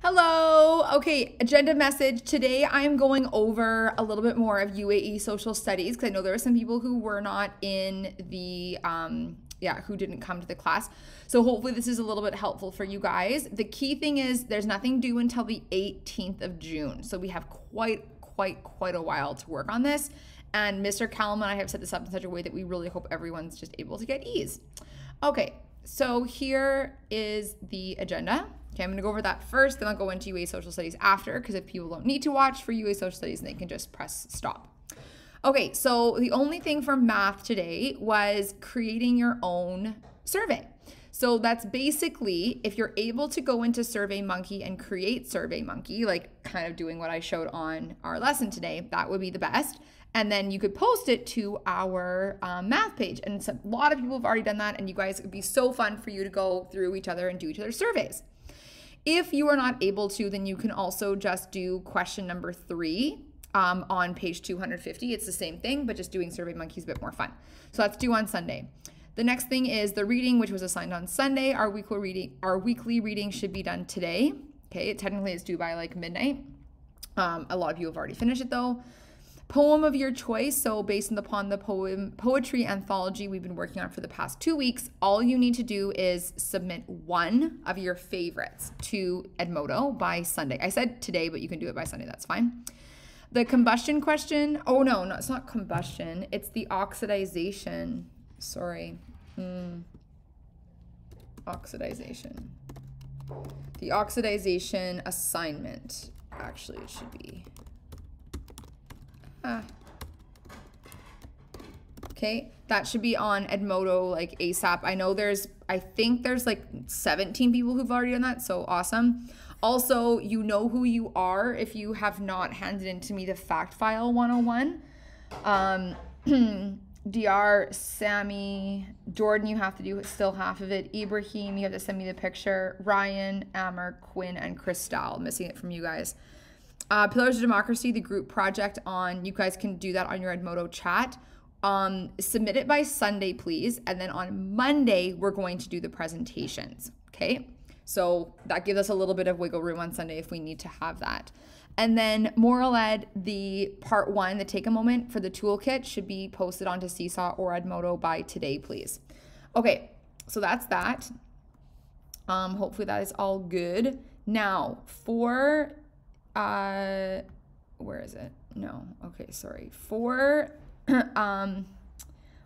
Hello. Okay, agenda message. Today I am going over a little bit more of UAE Social Studies because I know there were some people who were not in the, who didn't come to the class. So hopefully this is a little bit helpful for you guys. The key thing is there's nothing due until the 18th of June. So we have quite a while to work on this. And Mr. Callum and I have set this up in such a way that we really hope everyone's just able to get ease. Okay, so here is the agenda. Okay, I'm going to go over that first, then I'll go into UAE Social Studies after, because if people don't need to watch for UAE Social Studies, they can just press stop. Okay, so the only thing for math today was creating your own survey. So that's basically, if you're able to go into SurveyMonkey and create SurveyMonkey, like kind of doing what I showed on our lesson today, that would be the best. And then you could post it to our math page. And a lot of people have already done that, and you guys, it would be so fun for you to go through each other and do each other's surveys. If you are not able to, then you can also just do question number 3 on page 250. It's the same thing, but just doing SurveyMonkey is a bit more fun. So that's due on Sunday. The next thing is the reading, which was assigned on Sunday. Our weekly reading should be done today. Okay, technically it's due by like midnight. A lot of you have already finished it though. Poem of your choice. So based upon the poetry anthology we've been working on for the past 2 weeks, all you need to do is submit one of your favorites to Edmodo by Sunday. I said today, but you can do it by Sunday. That's fine. The combustion question. Oh no, it's not combustion. It's the oxidization. Sorry. Oxidization. The oxidization assignment. Actually, it should be. Okay, that should be on Edmodo like ASAP. I think there's like 17 people who've already done that, so awesome. Also, you know who you are if you have not handed in to me the fact file 101. DR, Sammy, Jordan, you have to do still half of it. Ibrahim, you have to send me the picture. Ryan, Amber, Quinn, and Christelle. Missing it from you guys. Pillars of Democracy, the group project on, you guys can do that on your Edmodo chat. Submit it by Sunday, please. And then on Monday, we're going to do the presentations. Okay. So that gives us a little bit of wiggle room on Sunday if we need to have that. And then Moral Ed, the part 1, the take a moment for the toolkit should be posted onto Seesaw or Edmodo by today, please. Okay. So that's that. Hopefully that is all good. Now for, where is it? No. Okay. Sorry. For,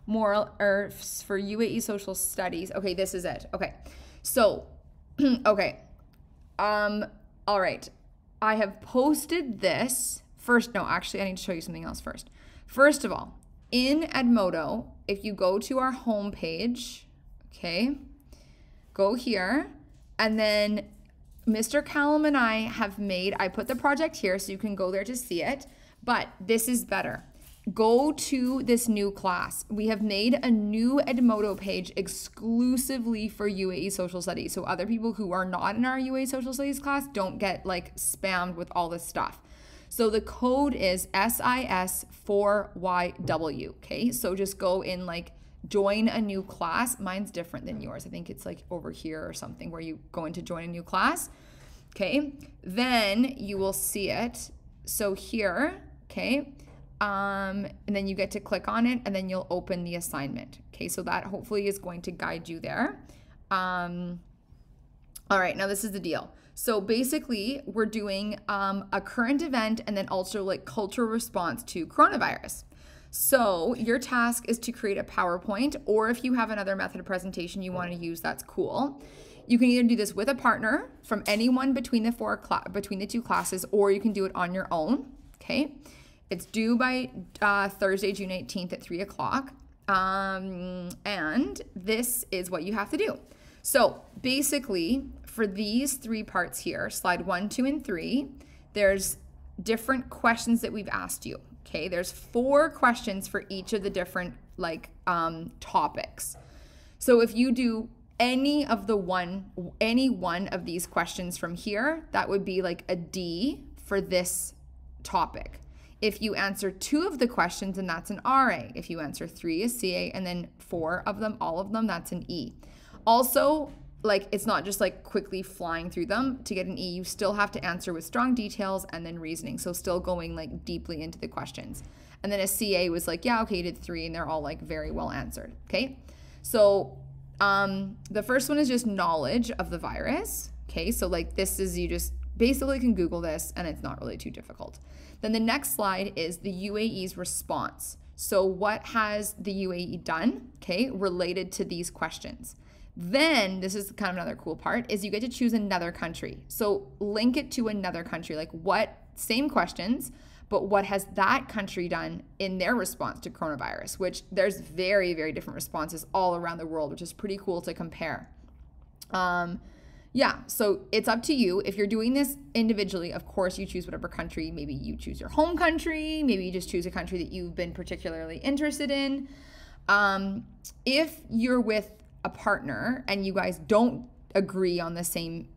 moral earths for UAE Social Studies. Okay. This is it. Okay. So, okay. All right. I have posted this first. No, actually I need to show you something else first. First of all, in Edmodo, if you go to our home page, okay, go here, and then Mr. Callum and I put the project here so you can go there to see it, but this is better. Go to this new class. We have made a new Edmodo page exclusively for UAE Social Studies. So other people who are not in our UAE Social Studies class don't get like spammed with all this stuff. So the code is SIS4YW. Okay, so just go in like join a new class. Mine's different than yours. I think it's like over here or something where you go into join a new class. Okay, then you will see it. So here, okay. And then you get to click on it and then you'll open the assignment. Okay, so that hopefully is going to guide you there. All right, now this is the deal. So basically we're doing a current event and then also like cultural response to coronavirus. So your task is to create a PowerPoint, or if you have another method of presentation you want to use, that's cool. You can either do this with a partner from anyone between the two classes, or you can do it on your own. Okay. It's due by Thursday, June 18th at 3 o'clock. And this is what you have to do. So basically, for these 3 parts here, slide 1, 2, and 3, there's different questions that we've asked you. Okay, there's 4 questions for each of the different like topics. So if you do any one of these questions from here, that would be like a D for this topic. If you answer 2 of the questions, then that's an RA. If you answer 3, a CA, and then 4 of them, all of them, that's an E. Also, like, it's not just like quickly flying through them. To get an E, you still have to answer with strong details and then reasoning. So still going like deeply into the questions. And then a CA was like, yeah, okay, you did 3, and they're all like very well answered. Okay. So the first one is just knowledge of the virus. Okay. So like this is, you just basically can Google this and it's not really too difficult. Then the next slide is the UAE's response. So what has the UAE done, okay, related to these questions? Then, this is kind of another cool part, is you get to choose another country. So link it to another country, like what, same questions, but what has that country done in their response to coronavirus, which there's very, very different responses all around the world, which is pretty cool to compare. Yeah, so it's up to you. If you're doing this individually, of course, you choose whatever country. Maybe you choose your home country. Maybe you just choose a country that you've been particularly interested in. If you're with a partner and you guys don't agree on the same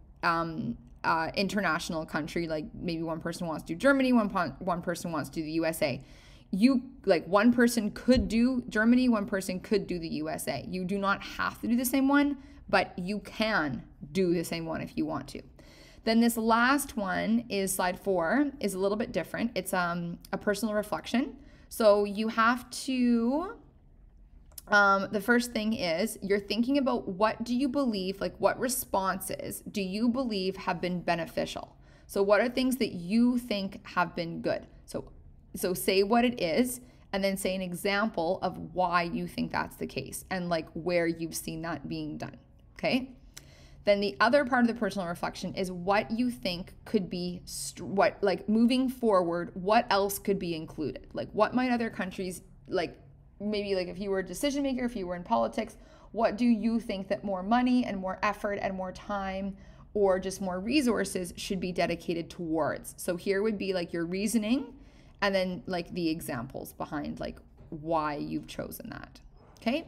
international country, like maybe one person wants to do Germany, one person wants to do the USA. You, like, one person could do Germany, one person could do the USA. You do not have to do the same one, but you can do the same one if you want to. Then this last one is slide 4, is a little bit different. It's a personal reflection. So you have to, the first thing is you're thinking about, what do you believe, like what responses do you believe have been beneficial? So what are things that you think have been good? So say what it is, and then say an example of why you think that's the case and like where you've seen that being done, okay? Then the other part of the personal reflection is what you think could be, like moving forward, what else could be included? Like what might other countries, like maybe like if you were a decision maker, if you were in politics, what do you think that more money and more effort and more time or just more resources should be dedicated towards? So here would be like your reasoning, and then like the examples behind like why you've chosen that, okay?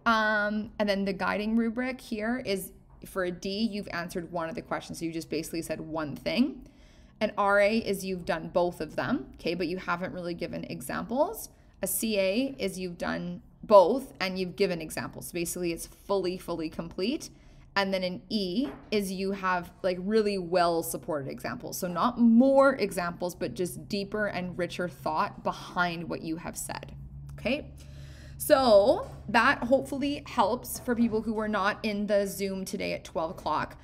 And then the guiding rubric here is for a D, you've answered one of the questions. So you just basically said one thing. An RA is you've done both of them, okay? But you haven't really given examples. A CA is you've done both and you've given examples. Basically it's fully complete. And then an E is you have like really well supported examples. So not more examples, but just deeper and richer thought behind what you have said. Okay. So that hopefully helps for people who were not in the Zoom today at 12 o'clock.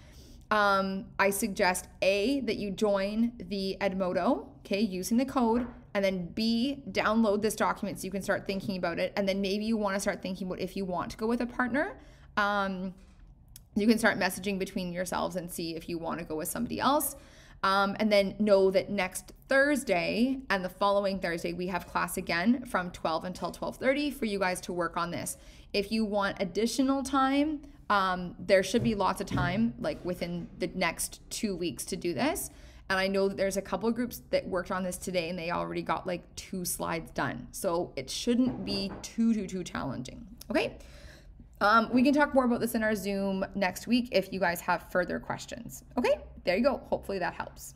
I suggest A, that you join the Edmodo, okay, using the code, and then B, download this document so you can start thinking about it. And then maybe you want to start thinking about if you want to go with a partner. You can start messaging between yourselves and see if you want to go with somebody else. And then know that next Thursday and the following Thursday, we have class again from 12 until 12:30 for you guys to work on this. If you want additional time, there should be lots of time, like within the next 2 weeks to do this. And I know that there's a couple of groups that worked on this today and they already got like 2 slides done. So it shouldn't be too challenging. Okay. We can talk more about this in our Zoom next week if you guys have further questions. Okay, there you go. Hopefully that helps.